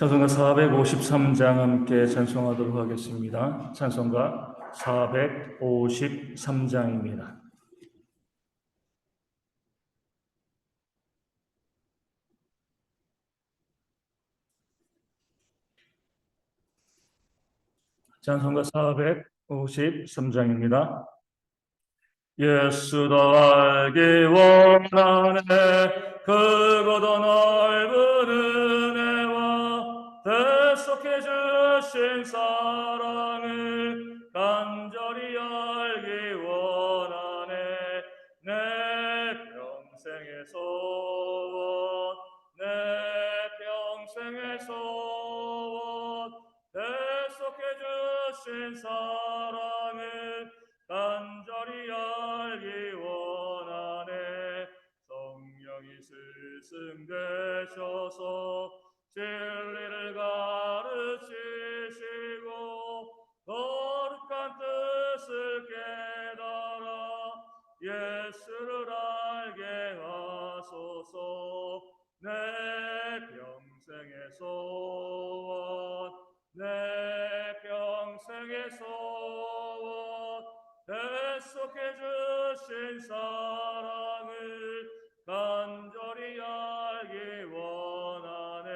찬송가 453장 함께 찬송하도록 하겠습니다. 찬송가 453장입니다. 찬송가 453장입니다. 예수도 알기 원하네 크고도 넓은 은혜와 대속해 주신 사랑을 간절히 알기 원하네 내 평생의 소원 내 평생의 소원 대속해 주신 사랑을 간절히 알기 원하네 성령이 스승되셔서 진리를 가르치시고 거룩한 뜻을 깨달아 예수를 알게 하소서 내 평생의 소원 내 평생의 소원 대속해 주신 사랑을 간절히 알기 원하네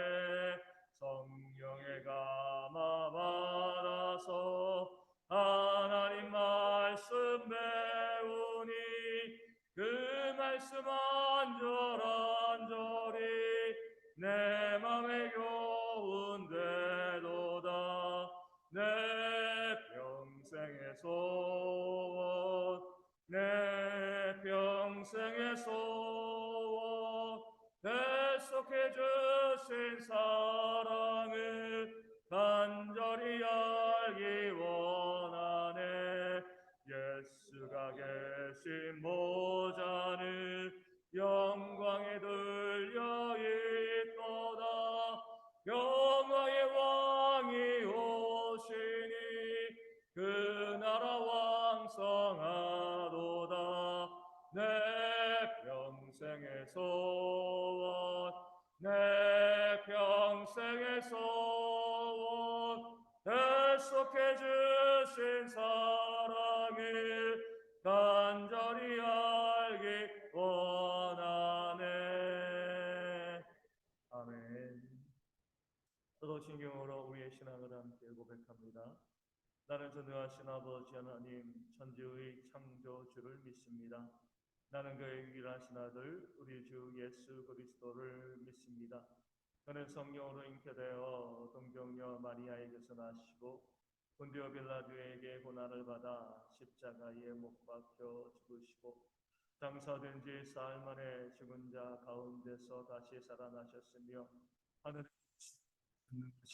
성령의 감화 받아서 하나님 말씀 배우니 그 말씀 안절안절히 내 맘에 교훈되도다 내 평생의 소원 내 평생의 소원 대속해 주신 사랑을 간절히 알기 원하네 예수가 계신 보좌는 영광에 들려 있도다 영광의 왕이 오시니 그 나라 왕성하도다 내 평생의 소원 내 평생의 소원 대속해 주신 사랑을 간절히 알기 원하네 아멘. 서도신경으로 우리의 신앙을 함께 고백합니다. 나는 전능하신 아버지 하나님 천지의 창조주를 믿습니다. 나는 그의 유일하신 아들 우리 주 예수 그리스도를 믿습니다. 그는 성령으로 잉태되어 동정녀 마리아에게서 나시고 본디오 빌라도에게 고난을 받아 십자가에 못 박혀 죽으시고 장사된 지 사흘 만에 죽은 자 가운데서 다시 살아나셨으며 하늘에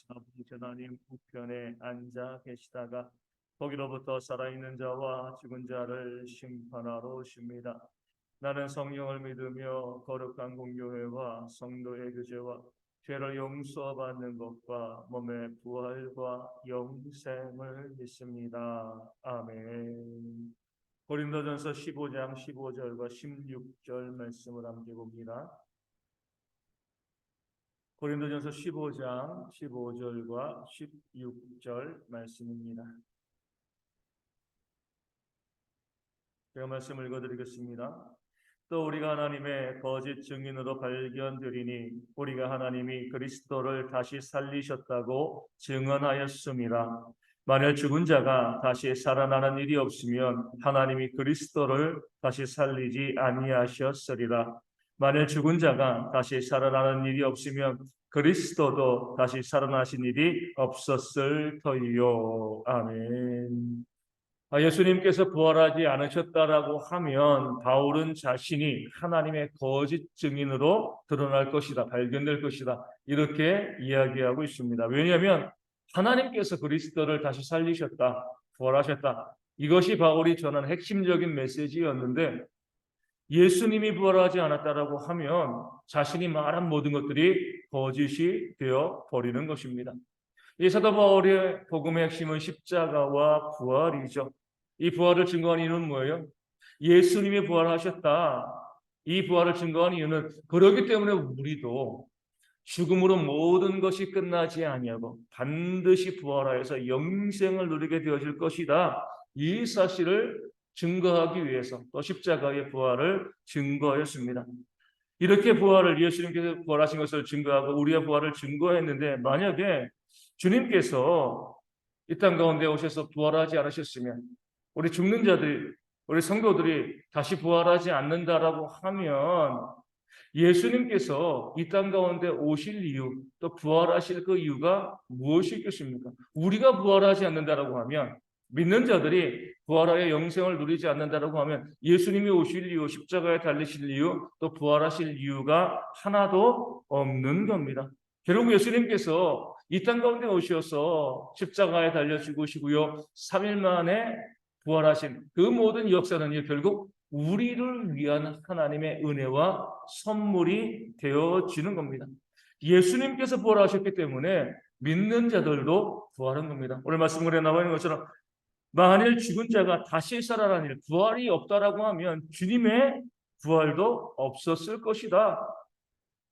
아버지 하나님 우편에 앉아 계시다가 거기로부터 살아있는 자와 죽은 자를 심판하러 오십니다. 나는 성령을 믿으며 거룩한 공교회와 성도의 교제와 죄를 용서받는 것과 몸의 부활과 영생을 믿습니다. 아멘. 고린도전서 15장 15절과 16절 말씀을 함께 봅니다. 고린도전서 15장 15절과 16절 말씀입니다. 제가 말씀을 읽어드리겠습니다. 또 우리가 하나님의 거짓 증인으로 발견되리니 우리가 하나님이 그리스도를 다시 살리셨다고 증언하였습니다. 만일 죽은 자가 다시 살아나는 일이 없으면 하나님이 그리스도를 다시 살리지 아니하셨으리라. 만일 죽은 자가 다시 살아나는 일이 없으면 그리스도도 다시 살아나신 일이 없었을 터이요. 아멘. 예수님께서 부활하지 않으셨다라고 하면 바울은 자신이 하나님의 거짓 증인으로 드러날 것이다, 발견될 것이다 이렇게 이야기하고 있습니다. 왜냐하면 하나님께서 그리스도를 다시 살리셨다, 부활하셨다 이것이 바울이 전한 핵심적인 메시지였는데 예수님이 부활하지 않았다라고 하면 자신이 말한 모든 것들이 거짓이 되어 버리는 것입니다. 이 사도 바울의 복음의 핵심은 십자가와 부활이죠. 이 부활을 증거한 이유는 뭐예요? 예수님이 부활하셨다. 이 부활을 증거한 이유는 그렇기 때문에 우리도 죽음으로 모든 것이 끝나지 아니하고 반드시 부활하여서 영생을 누리게 되어질 것이다. 이 사실을 증거하기 위해서 또 십자가의 부활을 증거했습니다. 이렇게 부활을 예수님께서 부활하신 것을 증거하고 우리의 부활을 증거했는데 만약에 주님께서 이 땅 가운데 오셔서 부활하지 않으셨으면 우리 죽는 자들이 우리 성도들이 다시 부활하지 않는다라고 하면 예수님께서 이 땅 가운데 오실 이유 또 부활하실 그 이유가 무엇이겠습니까? 우리가 부활하지 않는다라고 하면 믿는 자들이 부활하여 영생을 누리지 않는다라고 하면 예수님이 오실 이유, 십자가에 달리실 이유, 또 부활하실 이유가 하나도 없는 겁니다. 결국 예수님께서 이 땅 가운데 오셔서 십자가에 달려 죽으시고요. 3일 만에 부활하신 그 모든 역사는 결국 우리를 위한 하나님의 은혜와 선물이 되어지는 겁니다. 예수님께서 부활하셨기 때문에 믿는 자들도 부활한 겁니다. 오늘 말씀에 나와 있는 것처럼 만일 죽은 자가 다시 살아나는 일, 부활이 없다라고 하면 주님의 부활도 없었을 것이다.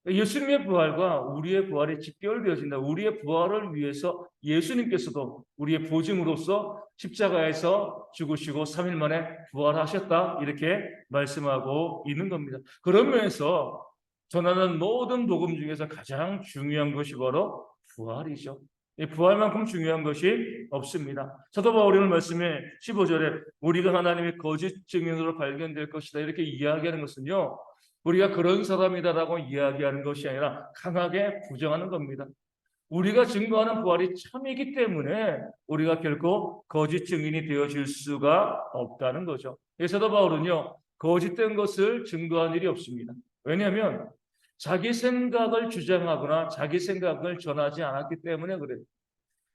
예수님의 부활과 우리의 부활이 직결되어진다. 우리의 부활을 위해서 예수님께서도 우리의 보증으로서 십자가에서 죽으시고 3일 만에 부활하셨다. 이렇게 말씀하고 있는 겁니다. 그런 면에서 전하는 모든 복음 중에서 가장 중요한 것이 바로 부활이죠. 이 부활만큼 중요한 것이 없습니다. 사도 바울이 오늘 말씀에 15절에 우리가 하나님의 거짓 증인으로 발견될 것이다. 이렇게 이야기하는 것은요. 우리가 그런 사람이다라고 이야기하는 것이 아니라 강하게 부정하는 겁니다. 우리가 증거하는 부활이 참이기 때문에 우리가 결코 거짓 증인이 되어질 수가 없다는 거죠. 사도 바울은요, 거짓된 것을 증거한 일이 없습니다. 왜냐하면 자기 생각을 주장하거나 자기 생각을 전하지 않았기 때문에 그래요.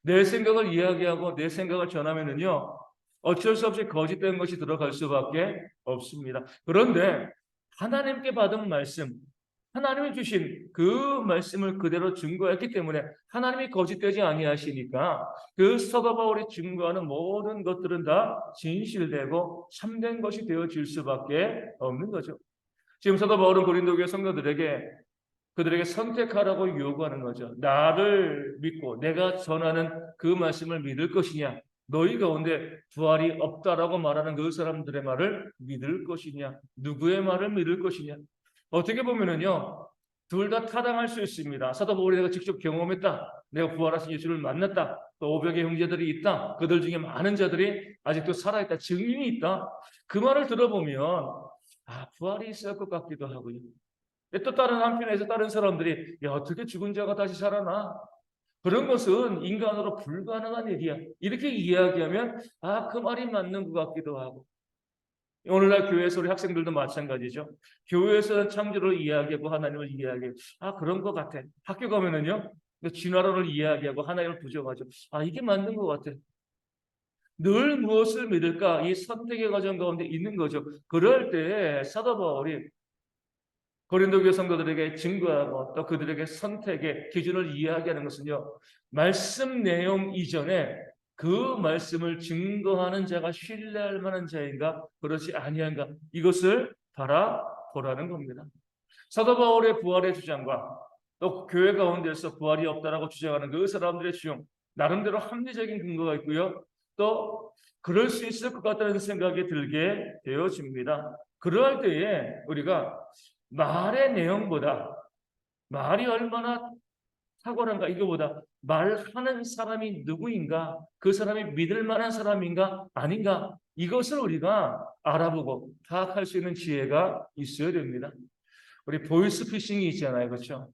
내 생각을 이야기하고 내 생각을 전하면은요, 어쩔 수 없이 거짓된 것이 들어갈 수밖에 없습니다. 그런데 하나님께 받은 말씀, 하나님이 주신 그 말씀을 그대로 증거했기 때문에 하나님이 거짓되지 아니하시니까 그 사도 바울이 증거하는 모든 것들은 다 진실되고 참된 것이 되어질 수밖에 없는 거죠. 지금 사도 바울은 고린도 교회 성도들에게 그들에게 선택하라고 요구하는 거죠. 나를 믿고 내가 전하는 그 말씀을 믿을 것이냐, 너희 가운데 부활이 없다라고 말하는 그 사람들의 말을 믿을 것이냐, 누구의 말을 믿을 것이냐. 어떻게 보면은요, 둘 다 타당할 수 있습니다. 사도 바울이 내가 직접 경험했다. 내가 부활하신 예수를 만났다. 또 500의 형제들이 있다. 그들 중에 많은 자들이 아직도 살아있다. 증인이 있다. 그 말을 들어보면 부활이 있을 것 같기도 하고요. 또 다른 한편에서 다른 사람들이 어떻게 죽은 자가 다시 살아나? 그런 것은 인간으로 불가능한 일이야. 이렇게 이야기하면 그 말이 맞는 것 같기도 하고. 오늘날 교회에서 우리 학생들도 마찬가지죠. 교회에서는 창조를 이야기하고 하나님을 이야기해요. 그런 것 같아. 학교 가면은요. 진화론을 이야기하고 하나님을 부정하죠. 이게 맞는 것 같아. 늘 무엇을 믿을까? 이 선택의 과정 가운데 있는 거죠. 그럴 때 사도 바울이 고린도 교회 성도들에게 증거하고 또 그들에게 선택의 기준을 이야기하는 것은요. 말씀 내용 이전에 그 말씀을 증거하는 자가 신뢰할 만한 자인가 그렇지 아니한가 이것을 바라보라는 겁니다. 사도 바울의 부활의 주장과 또 교회 가운데서 부활이 없다라고 주장하는 그 사람들의 주장 나름대로 합리적인 근거가 있고요. 또 그럴 수 있을 것 같다는 생각이 들게 되어집니다. 그럴 때에 우리가 말의 내용보다 말이 얼마나 탁월한가 이거보다 말하는 사람이 누구인가 그 사람이 믿을 만한 사람인가 아닌가 이것을 우리가 알아보고 파악할 수 있는 지혜가 있어야 됩니다. 우리 보이스피싱이 있잖아요. 그렇죠?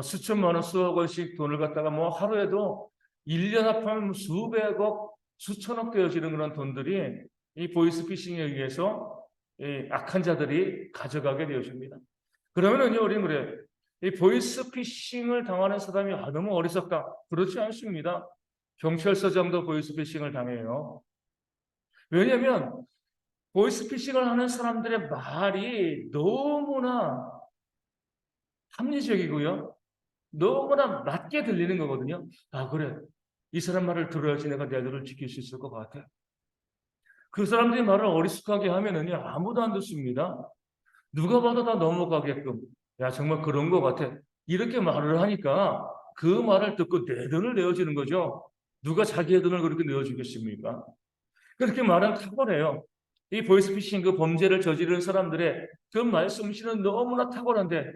수천만 원 수억 원씩 돈을 갖다가 하루에도 1년 합하면 수백억 수천억 되어지는 그런 돈들이 이 보이스피싱에 의해서 악한 자들이 가져가게 되어집니다. 그러면은요, 우리는 그래. 이 보이스피싱을 당하는 사람이 너무 어리석다. 그렇지 않습니다. 경찰서장도 보이스피싱을 당해요. 왜냐하면 보이스피싱을 하는 사람들의 말이 너무나 합리적이고요. 너무나 맞게 들리는 거거든요. 그래. 이 사람 말을 들어야지 내가 내 아들을 지킬 수 있을 것 같아. 그 사람들이 말을 어리숙하게 하면은요, 아무도 안 듣습니다. 누가 봐도 다 넘어가게끔 야, 정말 그런 것 같아. 이렇게 말을 하니까 그 말을 듣고 내 돈을 내어주는 거죠. 누가 자기의 돈을 그렇게 내어주겠습니까? 그렇게 말하면 탁월해요. 이 보이스피싱 그 범죄를 저지르는 사람들의 그 말씀씨는 너무나 탁월한데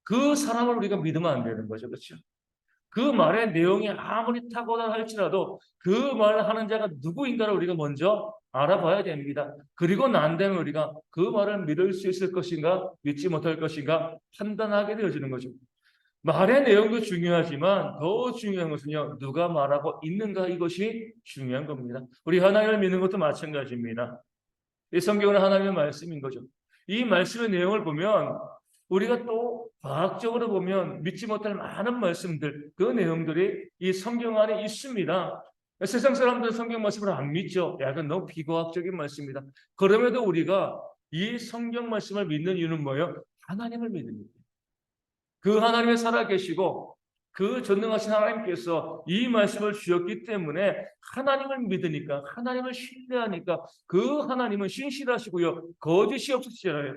그 사람을 우리가 믿으면 안 되는 거죠. 그렇죠? 그 말의 내용이 아무리 탁월하 할지라도 그 말을 하는 자가 누구인가를 우리가 먼저 알아봐야 됩니다. 그리고 난 다음에 우리가 그 말을 믿을 수 있을 것인가 믿지 못할 것인가 판단하게 되어지는 거죠. 말의 내용도 중요하지만 더 중요한 것은요, 누가 말하고 있는가 이것이 중요한 겁니다. 우리 하나님을 믿는 것도 마찬가지입니다. 이 성경은 하나님의 말씀인 거죠. 이 말씀의 내용을 보면 우리가 또 과학적으로 보면 믿지 못할 많은 말씀들, 그 내용들이 이 성경 안에 있습니다. 세상 사람들은 성경 말씀을 안 믿죠. 약간 너무 비과학적인 말씀입니다. 그럼에도 우리가 이 성경 말씀을 믿는 이유는 뭐예요? 하나님을 믿습니다. 그 하나님이 살아계시고 그 전능하신 하나님께서 이 말씀을 주셨기 때문에 하나님을 믿으니까, 하나님을 신뢰하니까 그 하나님은 신실하시고요, 거짓이 없으시잖아요.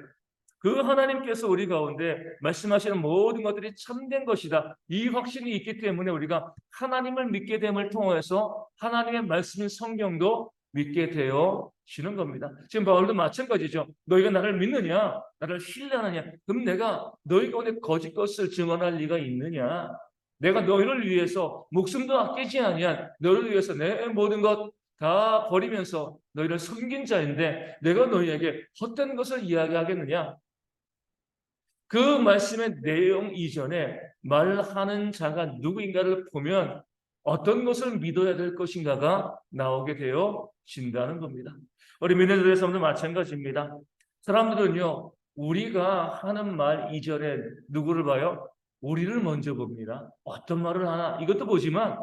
그 하나님께서 우리 가운데 말씀하시는 모든 것들이 참된 것이다, 이 확신이 있기 때문에 우리가 하나님을 믿게 됨을 통해서 하나님의 말씀인 성경도 믿게 되어지는 겁니다. 지금 바울도 마찬가지죠. 너희가 나를 믿느냐, 나를 신뢰하느냐, 그럼 내가 너희 가운데 거짓 것을 증언할 리가 있느냐? 내가 너희를 위해서 목숨도 아끼지 아니한 너희를 위해서 내 모든 것 다 버리면서 너희를 섬긴 자인데 내가 너희에게 헛된 것을 이야기하겠느냐? 그 말씀의 내용 이전에 말하는 자가 누구인가를 보면 어떤 것을 믿어야 될 것인가가 나오게 되어진다는 겁니다. 우리 믿음들에서도 마찬가지입니다. 사람들은요, 우리가 하는 말 이전에 누구를 봐요? 우리를 먼저 봅니다. 어떤 말을 하나 이것도 보지만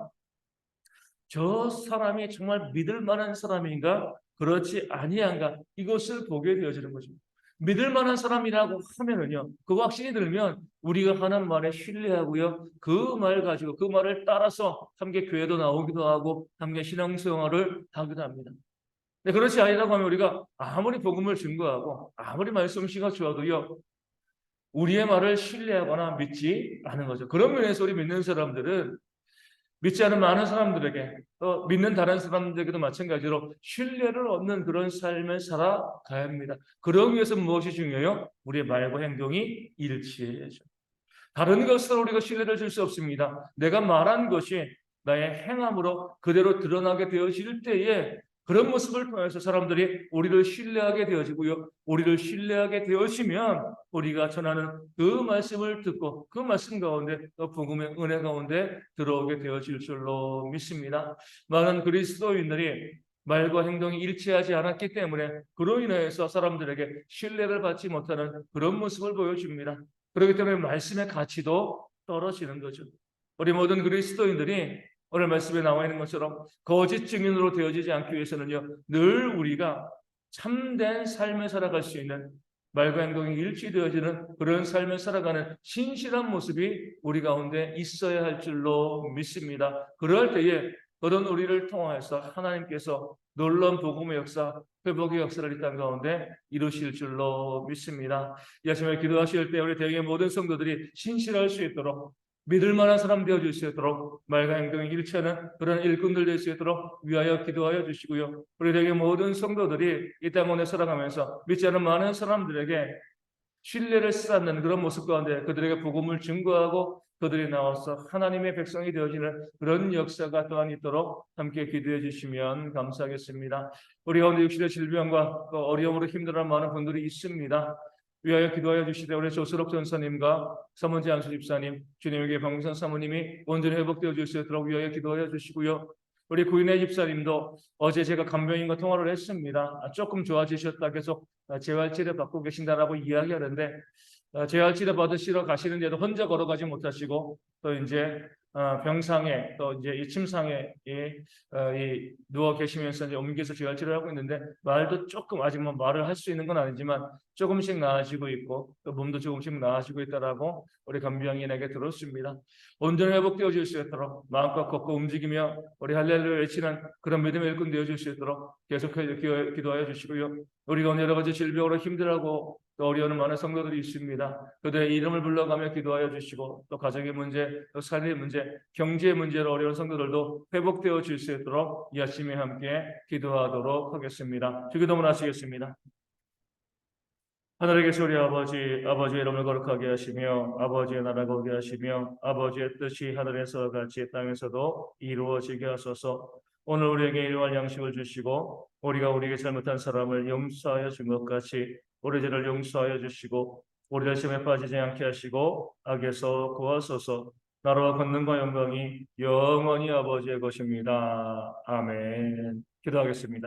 저 사람이 정말 믿을 만한 사람인가 그렇지 아니한가 이것을 보게 되어지는 거죠. 믿을 만한 사람이라고 하면은요, 그 확신이 들면 우리가 하는 말에 신뢰하고요, 그 말 가지고 그 말을 따라서 함께 교회도 나오기도 하고 함께 신앙생활을 하기도 합니다. 근데 그렇지 아니라고 하면 우리가 아무리 복음을 증거하고 아무리 말씀씨가 좋아도요, 우리의 말을 신뢰하거나 믿지 않은 거죠. 그런 면에서 우리 믿는 사람들은 믿지 않은 많은 사람들에게 또 믿는 다른 사람들에게도 마찬가지로 신뢰를 얻는 그런 삶을 살아가야 합니다. 그러기 위해서 무엇이 중요해요? 우리의 말과 행동이 일치해야죠. 다른 것으로 우리가 신뢰를 줄 수 없습니다. 내가 말한 것이 나의 행함으로 그대로 드러나게 되어질 때에 그런 모습을 통해서 사람들이 우리를 신뢰하게 되어지고요. 우리를 신뢰하게 되어지면 우리가 전하는 그 말씀을 듣고 그 말씀 가운데 또 복음의 은혜 가운데 들어오게 되어질 줄로 믿습니다. 많은 그리스도인들이 말과 행동이 일치하지 않았기 때문에 그로 인해서 사람들에게 신뢰를 받지 못하는 그런 모습을 보여줍니다. 그렇기 때문에 말씀의 가치도 떨어지는 거죠. 우리 모든 그리스도인들이 오늘 말씀에 나와 있는 것처럼 거짓 증인으로 되어지지 않기 위해서는요, 늘 우리가 참된 삶을 살아갈 수 있는 말과 행동이 일치되어지는 그런 삶을 살아가는 신실한 모습이 우리 가운데 있어야 할 줄로 믿습니다. 그럴 때에 그런 우리를 통하여서 하나님께서 놀라운 복음의 역사, 회복의 역사를 이 땅 가운데 이루실 줄로 믿습니다. 이 아침에 기도하실 때 우리 대개 모든 성도들이 신실할 수 있도록 믿을 만한 사람 되어줄 수 있도록 말과 행동이 일치하는 그런 일꾼들 될 수 있도록 위하여 기도하여 주시고요. 우리에게 모든 성도들이 이 땅 가운데 살아가면서 믿지 않은 많은 사람들에게 신뢰를 쌓는 그런 모습 가운데 그들에게 복음을 증거하고 그들이 나와서 하나님의 백성이 되어지는 그런 역사가 또한 있도록 함께 기도해 주시면 감사하겠습니다. 우리 가운데 육신의 질병과 어려움으로 힘들어하는 많은 분들이 있습니다. 위하여 기도하여 주시되 우리 조수록 전사님과 서문지 안수 집사님, 주님에게 방문선 사모님이 온전히 회복되어 줄 수 있도록 위하여 기도하여 주시고요. 우리 구인의 집사님도 어제 제가 간병인과 통화를 했습니다. 조금 좋아지셨다 계속 재활치료 받고 계신다라고 이야기하는데 재활치료 받으시러 가시는데도 혼자 걸어가지 못하시고 또 이제 병상에 또 이제 이 침상에 이 누워 계시면서 이제 옮겨서 재활치료를 하고 있는데 말도 조금 아직 뭐 말을 할 수 있는 건 아니지만 조금씩 나아지고 있고 또 몸도 조금씩 나아지고 있다라고 우리 간병인에게 들었습니다. 온전히 회복되어질 수 있도록 마음껏 걷고 움직이며 우리 할렐루야 외치는 그런 믿음의 일꾼 되어질 수 있도록 계속해서 기도하여 주시고요. 우리가 여러 가지 질병으로 힘들어하고 또 어려운 많은 성도들이 있습니다. 그들의 이름을 불러가며 기도하여 주시고 또 가정의 문제, 또 삶의 문제, 경제의 문제로 어려운 성도들도 회복되어 질 수 있도록 이 아침에 함께 기도하도록 하겠습니다. 주기도문 하시겠습니다. 하늘에 계신 우리 아버지, 아버지의 이름을 거룩하게 하시며 아버지의 나라가 오게 하시며 아버지의 뜻이 하늘에서 같이 땅에서도 이루어지게 하소서. 오늘 우리에게 일용할 양식을 주시고 우리가 우리에게 잘못한 사람을 용서하여 준 것 같이 우리 죄를 용서하여 주시고 우리를 시험에 빠지지 않게 하시고 악에서 구하소서. 나라와 권능과 영광이 영원히 아버지의 것입니다. 아멘. 기도하겠습니다.